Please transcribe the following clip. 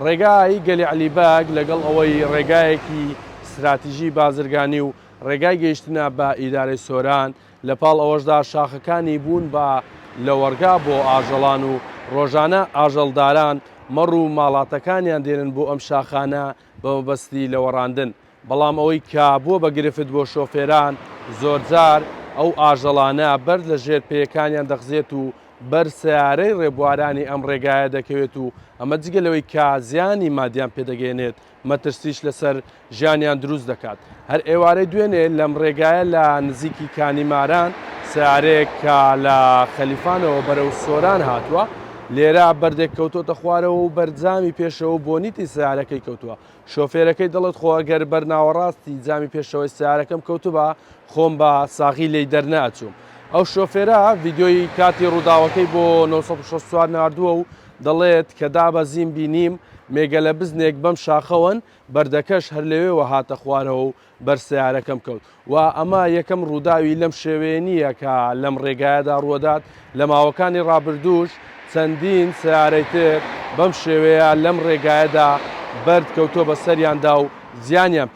ڕێگای گەلی عەلیباگ لەگەڵ ئەوەی ڕێگایەکی استراتیژی بازرگانی و ڕێگای گەیشتنە بە ئیدارەی سۆران لە پاڵ ئەوەشدا شاخەکانی بوون بە لە وەرگا بۆ ئاژەڵان و ڕۆژانە ئاژەڵداران مەڕ و ماڵاتەکانیان دێنن بۆ ئەم شاخانە بە مەبەستی لەوەڕاندن. بەڵام ئەوەی کە بووە بە گرفت بۆ شۆفێران زۆرجار ئەو ئاژەڵانە بەر لە ژێر پێیەکانیان دەخزێت و بەر سیارەی ڕێبوارانی ئەم ڕێگایە دەکەوێت و ئەمە جگەلەوەی کە زیانی مادیان پێدەگەێنێت مەترسیش لەسەر ژیانیان دروست دەکات. هەر ئێوارەی دوێنێ لەم ڕێگایە لە نزیکی کانیماران سیارەیەک کە لە خەلیفانەوە بەرەو سۆران هاتووە لێرە بەردێک کەوتۆتە خوارەوە و بەرجامی پێشەوە بۆنیتی سیارەکەی کەوتووە. شۆفێرەکەی دەڵێت خۆ ئەگەر بەرناوەڕاستی جامی پێشەوەی سیارەکەم کەوتوبە خۆم بە ساغی لێی دەرناچووم. ئەو شۆفێرە ڤیدیۆی کاتی ڕووداوەکەی بۆ 964 نردووە و دەڵێت کە دابەزیم بینیم مێگە لە بزنێک بەم شاخەوەن بەردەکەش هەر لەوێەوە هاتە خوارەوە و بەر سیارەکەم کەوت و ئەمە یەکەم ڕووداوی لەم شێوەیە نییە کە لەم ڕێگایەدا ڕوودات. لە ماوەکانی ڕابردووش چەندین سیارەی تر بەم شێوەیە لەم ڕێگایەدا بەرد کەوتۆ بە سەریاندا و زیانیان